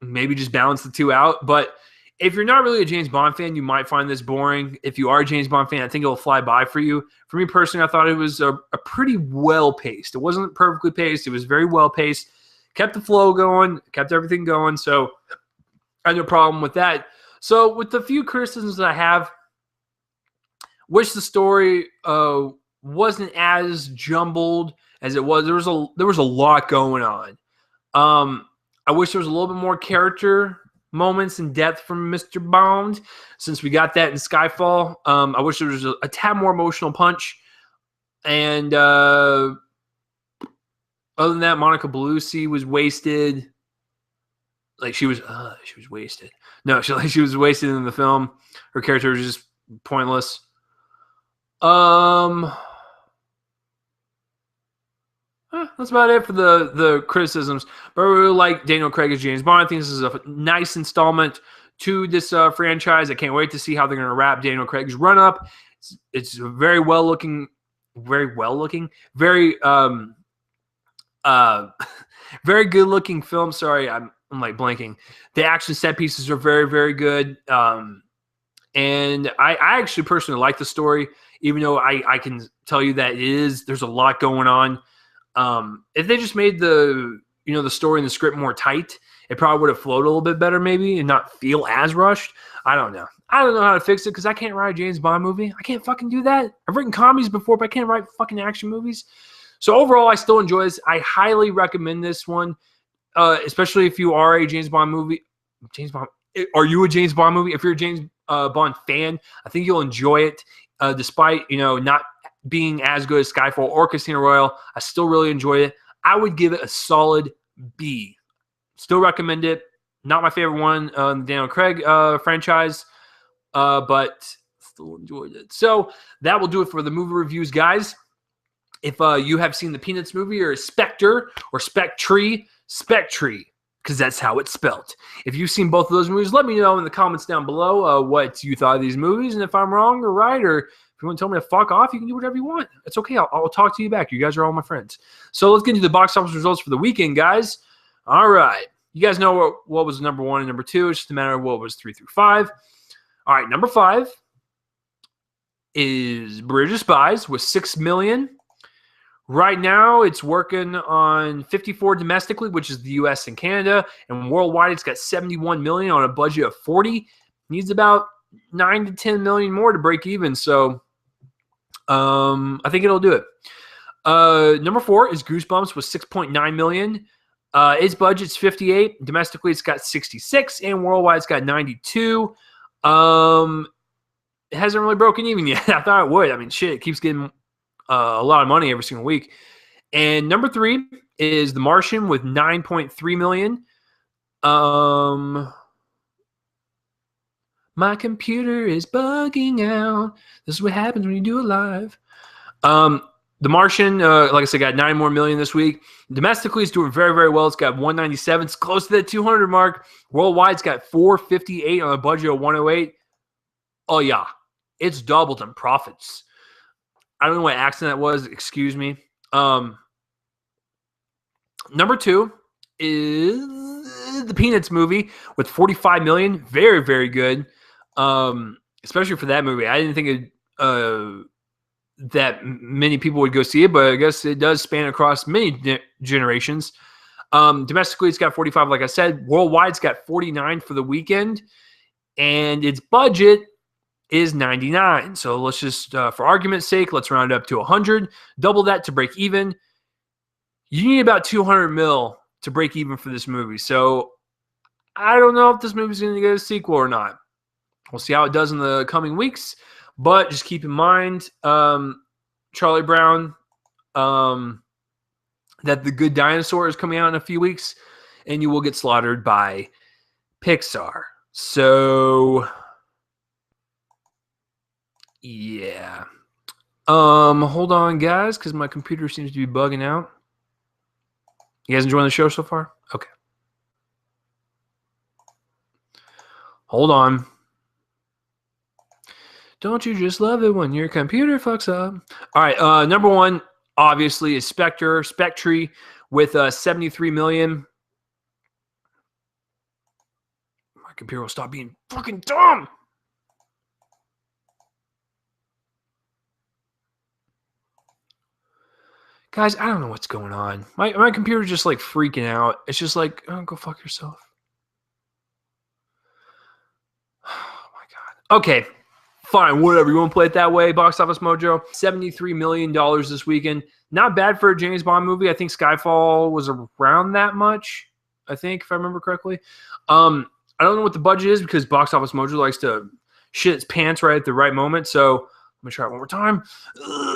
maybe just balance the two out. But if you're not really a James Bond fan, you might find this boring. If you are a James Bond fan, I think it'll fly by for you. For me personally, I thought it was a pretty well-paced. It wasn't perfectly paced. It was very well-paced. Kept the flow going, kept everything going. So I had no problem with that. So with the few criticisms that I have, wish the story wasn't as jumbled as it was. There was a lot going on. I wish there was a little bit more character moments and depth from Mr. Bond, since we got that in Skyfall. I wish there was a tad more emotional punch. And other than that, Monica Bellucci was wasted. Like she was wasted. No, she was wasted in the film. Her character was just pointless. That's about it for the criticisms. But I really like Daniel Craig as James Bond. I think this is a nice installment to this franchise. I can't wait to see how they're going to wrap Daniel Craig's run up. It's a very very very good looking film. Sorry, I'm like blanking. The action set pieces are very, very good. And I actually personally like the story, even though I can tell you that there's a lot going on. If they just made the story and the script more tight, it probably would have flowed a little bit better maybe and not feel as rushed. I don't know. I don't know how to fix it because I can't write a James Bond movie. I can't fucking do that. I've written comedies before, but I can't write fucking action movies. So overall, I still enjoy this. I highly recommend this one, especially if you are a James Bond movie. Are you a James Bond movie? If you're a James Bond fan, I think you'll enjoy it. Despite not being as good as Skyfall or Casino Royale, I still really enjoy it. I would give it a solid B. Still recommend it. Not my favorite one in the Daniel Craig franchise, but still enjoyed it. So that will do it for the movie reviews, guys. If you have seen the Peanuts movie or Spectre or Spectre, because that's how it's spelled. If you've seen both of those movies, let me know in the comments down below what you thought of these movies. And if I'm wrong or right, or if you want to tell me to fuck off, you can do whatever you want. It's okay. I'll talk to you back. You guys are all my friends. So let's get into the box office results for the weekend, guys. All right. You guys know what was number 1 and number 2. It's just a matter of what was 3 through 5. All right. Number 5 is Bridge of Spies with $6 million. Right now, it's working on 54 domestically, which is the U.S. and Canada, and worldwide, it's got 71 million on a budget of 40. Needs about 9 to 10 million more to break even. So, I think it'll do it. Number 4 is Goosebumps with 6.9 million. Its budget's 58. Domestically, it's got 66, and worldwide, it's got 92. It hasn't really broken even yet. I thought it would. I mean, shit, it keeps getting a lot of money every single week. And number 3 is The Martian with 9.3 million. My computer is bugging out. This is what happens when you do it live. The Martian, like I said, got 9 more million this week. Domestically, it's doing very, very well. It's got 197. It's close to that 200 mark. Worldwide, it's got 458 on a budget of 108. Oh, yeah. It's doubled in profits. I don't know what accent that was. Excuse me. Number 2 is the Peanuts movie with 45 million. Very, very good. Especially for that movie. I didn't think that many people would go see it, but I guess it does span across many generations. Domestically, it's got 45, like I said. Worldwide, it's got 49 for the weekend. And its budget is 99. So let's just, for argument's sake, let's round it up to 100. Double that to break even. you need about 200 mil to break even for this movie. So I don't know if this movie's going to get a sequel or not. We'll see how it does in the coming weeks. But just keep in mind, Charlie Brown, that The Good Dinosaur is coming out in a few weeks, and you will get slaughtered by Pixar. So, yeah. Hold on, guys, because my computer seems to be bugging out. You guys enjoying the show so far? Okay. Hold on. Don't you just love it when your computer fucks up? All right, number one, obviously, is Spectre with 73 million. My computer will stop being fucking dumb. Guys, I don't know what's going on. My computer's just like freaking out. It's just like, oh, go fuck yourself. Oh my God. Okay. Fine, whatever. You want to play it that way? Box Office Mojo. $73 million this weekend. Not bad for a James Bond movie. I think Skyfall was around that much, I think, if I remember correctly. I don't know what the budget is because Box Office Mojo likes to shit its pants right at the right moment. So let me try it one more time.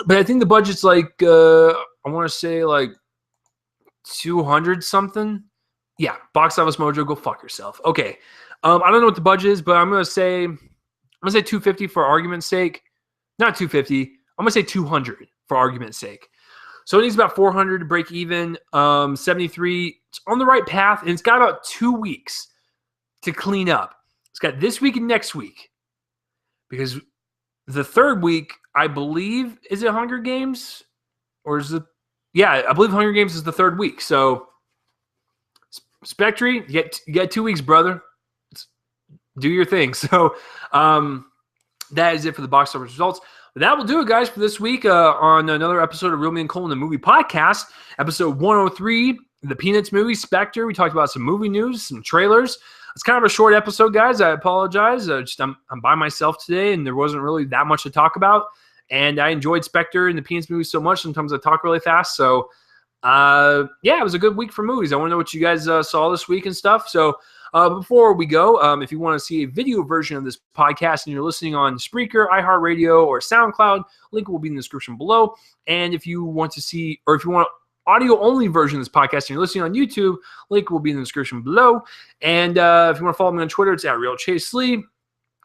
But I think the budget's like, I want to say like 200 something. Yeah, Box Office Mojo, go fuck yourself. Okay. I don't know what the budget is, but I'm going to say 250 for argument's sake. Not 250. I'm going to say 200 for argument's sake. So it needs about 400 to break even. 73. It's on the right path, and it's got about 2 weeks to clean up. It's got this week and next week. Because the third week, I believe, is it Hunger Games? Or is it? Yeah, I believe Hunger Games is the third week. So, Spectre, you get 2 weeks, brother. Do your thing. So that is it for the box office results. But that will do it, guys, for this week on another episode of Real Me and Cole in the Movie Podcast, episode 103, the Peanuts movie, Spectre. We talked about some movie news, some trailers. It's kind of a short episode, guys. I apologize. I'm by myself today, and there wasn't really that much to talk about. And I enjoyed Spectre and the Peanuts movie so much. Sometimes I talk really fast. So, yeah, it was a good week for movies. I want to know what you guys saw this week and stuff. So, before we go, if you want to see a video version of this podcast and you're listening on Spreaker, iHeartRadio, or SoundCloud, link will be in the description below. And if you want to see, or if you want audio-only version of this podcast and you're listening on YouTube, link will be in the description below. And if you want to follow me on Twitter, it's @RealChaseLee. You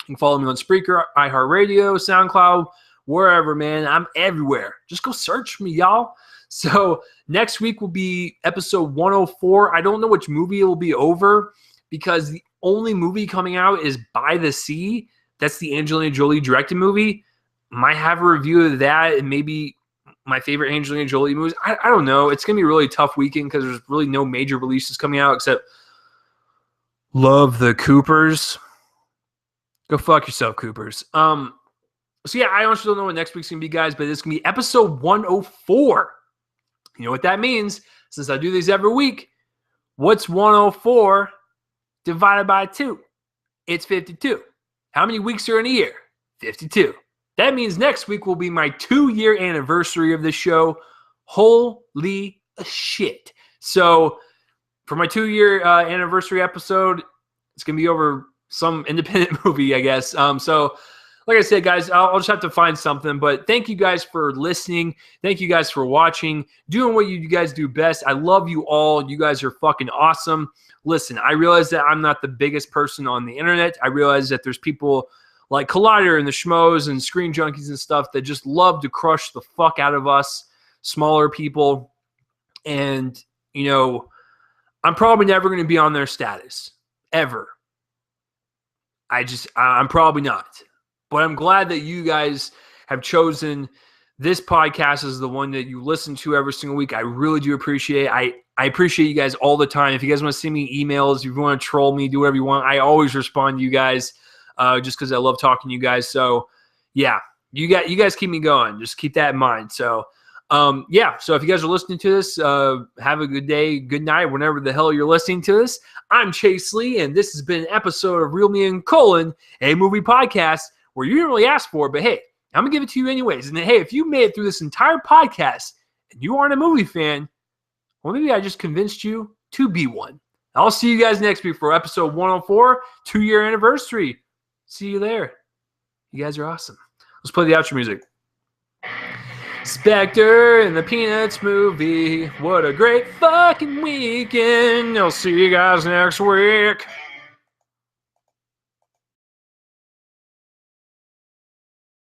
can follow me on Spreaker, iHeartRadio, SoundCloud, wherever, man. I'm everywhere. Just go search me, y'all. So next week will be episode 104. I don't know which movie it will be over, because the only movie coming out is By the Sea. That's the Angelina Jolie directed movie. Might have a review of that and maybe my favorite Angelina Jolie movies. I don't know. It's going to be a really tough weekend because there's really no major releases coming out except Love the Coopers. Go fuck yourself, Coopers. So, yeah, I honestly don't know what next week's going to be, guys, but it's going to be episode 104. You know what that means? Since I do these every week, what's 104 divided by 2? It's 52. How many weeks are in a year? 52. That means next week will be my 2-year anniversary of this show. Holy shit. So for my 2-year anniversary episode, it's going to be over some independent movie, I guess. So like I said, guys, I'll just have to find something. But thank you guys for listening. Thank you guys for watching, doing what you guys do best. I love you all. You guys are fucking awesome. Listen, I realize that I'm not the biggest person on the internet. I realize that there's people like Collider and the Schmoes and Screen Junkies and stuff that just love to crush the fuck out of us smaller people. And, you know, I'm probably never going to be on their status. Ever. I'm probably not. But I'm glad that you guys have chosen this podcast as the one that you listen to every single week. I really do appreciate it. I appreciate you guys all the time. If you guys want to send me emails, if you want to troll me, do whatever you want. I always respond to you guys just because I love talking to you guys. So, yeah, you guys keep me going. Just keep that in mind. So, yeah, so if you guys are listening to this, have a good day, good night, whenever the hell you're listening to this. I'm Chase Lee, and this has been an episode of Real Me and Colin, a movie podcast where you didn't really ask for it, but hey, I'm going to give it to you anyways. And hey, if you made it through this entire podcast and you aren't a movie fan, Or maybe I just convinced you to be one. I'll see you guys next week for episode 104, 2-year anniversary. See you there. You guys are awesome. Let's play the outro music. Spectre in the Peanuts movie. What a great fucking weekend. I'll see you guys next week.